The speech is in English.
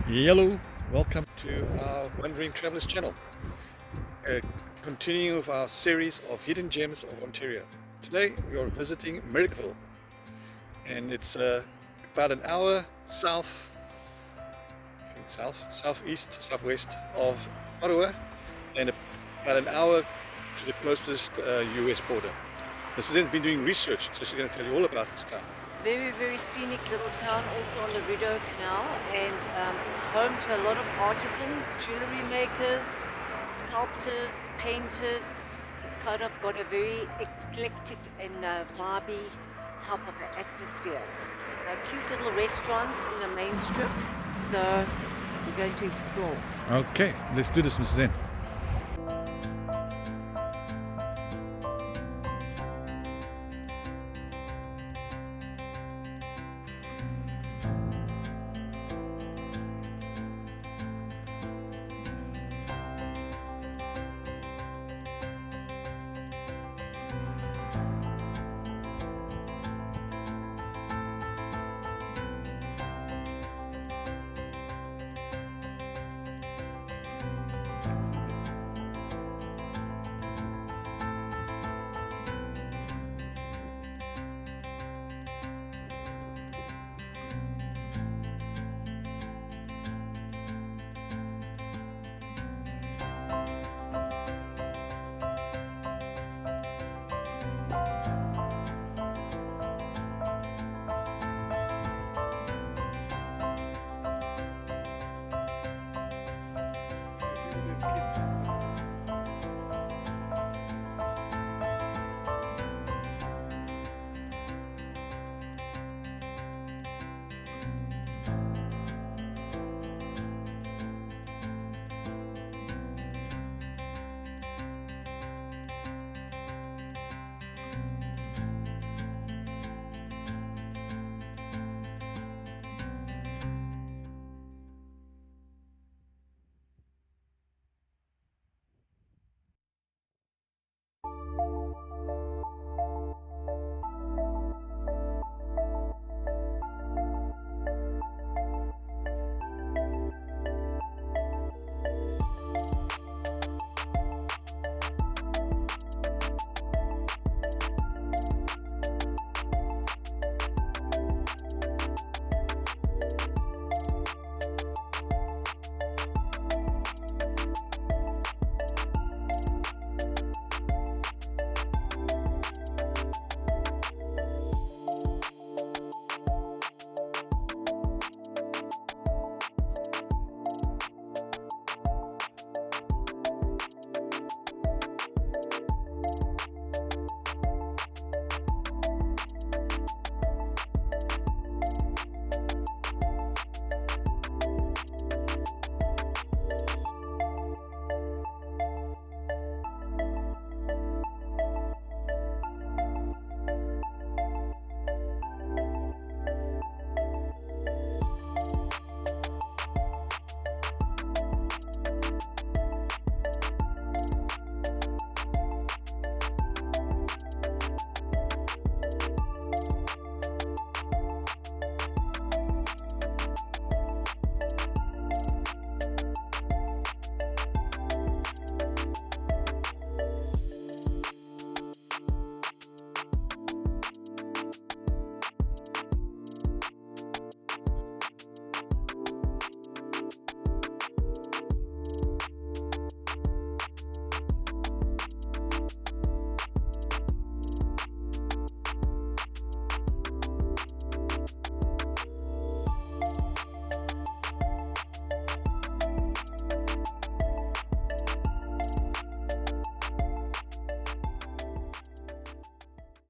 Hello, welcome to our Wandering Travelers channel. Continuing with our series of hidden gems of Ontario. Today we are visiting Merrickville, and it's about an hour southwest of Ottawa, and about an hour to the closest US border. Mrs. N's been doing research, so she's going to tell you all about this town. Very scenic little town, also on the Rideau Canal, and it's home to a lot of artisans, jewelry makers, sculptors, painters. It's kind of got a very eclectic and vibey type of an atmosphere. Cute little restaurants in the main strip, so we're going to explore. Okay, let's do this, Mrs. N.